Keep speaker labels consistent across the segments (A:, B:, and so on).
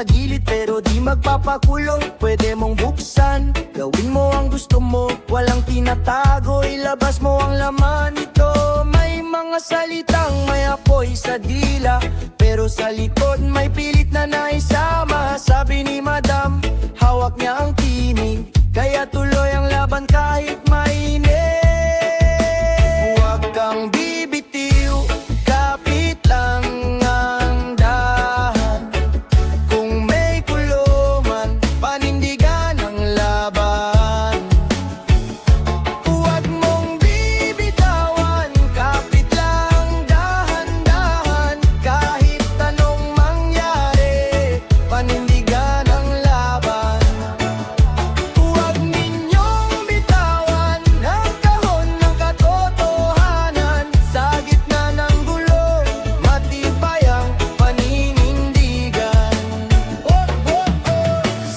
A: sa gilid pero di magpapakulong. Pwede mong buksan, gawin mo ang gusto mo, walang tinatago, ilabas mo ang laman nito. May mga salitang may apoy sa dila, pero sa likod may pilit na naisama. Sabi ni Madam, hawak niya ang tinig, kaya tuloy ang laban kahit mainit. Huwag kang bibitiw, kapit lang ang dahan. Kung may gulo man, panindigan ang laban. Huwag mong bibitawan, kapit lang dahan-dahan. Kahit anong mangyari, panindigan ang laban. Huwag ninyong bitawan ang kahon ng katotohanan. Sa gitna ng gulo, matibay ang paninindigan.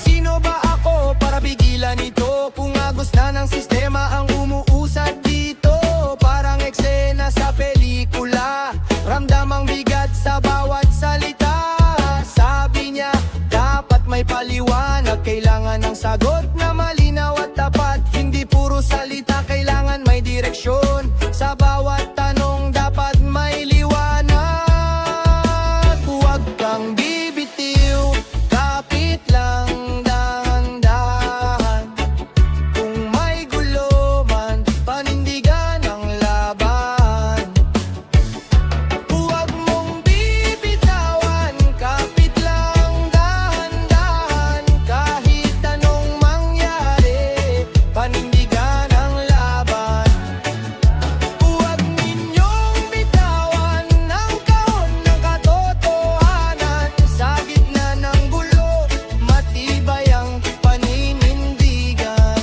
A: Sino ba ako para pigilan ito? Kung agos na ng sistema ang umuusad dito, parang eksena sa pelikula, ramdam ang bigat sa bawat salita. Sabi niya, dapat may paliwanag, kailangan ng sagot na malinaw at tapat. Hindi puro salita, kailangan may direksyon. Sa bawat tanong dapat may liwanag. Huwag kang bibitiw, kapit lang dahan-dahan. Kung may gulo man, panindigan ang laban. Huwag mong bibitawan, kapit lang dahan-dahan. Kahit anong mangyari, panindigan ang laban. Huwag ninyong bitawan ang kahon ng katotohanan. Sa gitna ng gulo, matibay ang paninindigan.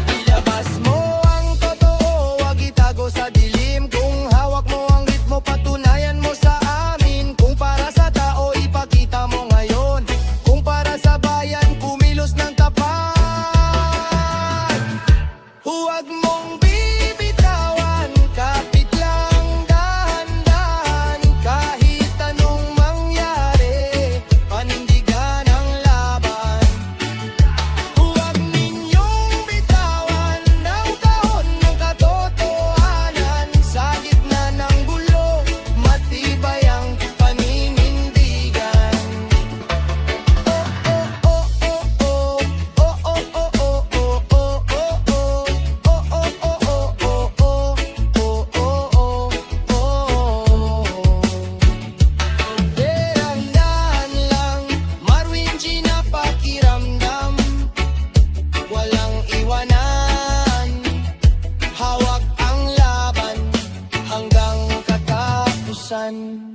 A: Ilabas mo ang totoo, wag itago sa dilim. Kung hawak mo ang ritmo, patunayan mo sa amin. Kung para sa tao, ipakita mo ngayon. Kung para sa bayan, kumilos ng tapat. Huwag mong bibitawan, kapit lang dahan-dahan. Kahit anong mangyari, panindigan ang laban. Huwag ninyong bitawan ang kahon ng katotohanan. Sa gitna ng gulo, matibay ang paninindigan. Dahan lang, Marwin G na pakiramdam. Walang iwanan, hawak ang laban hanggang katapusan.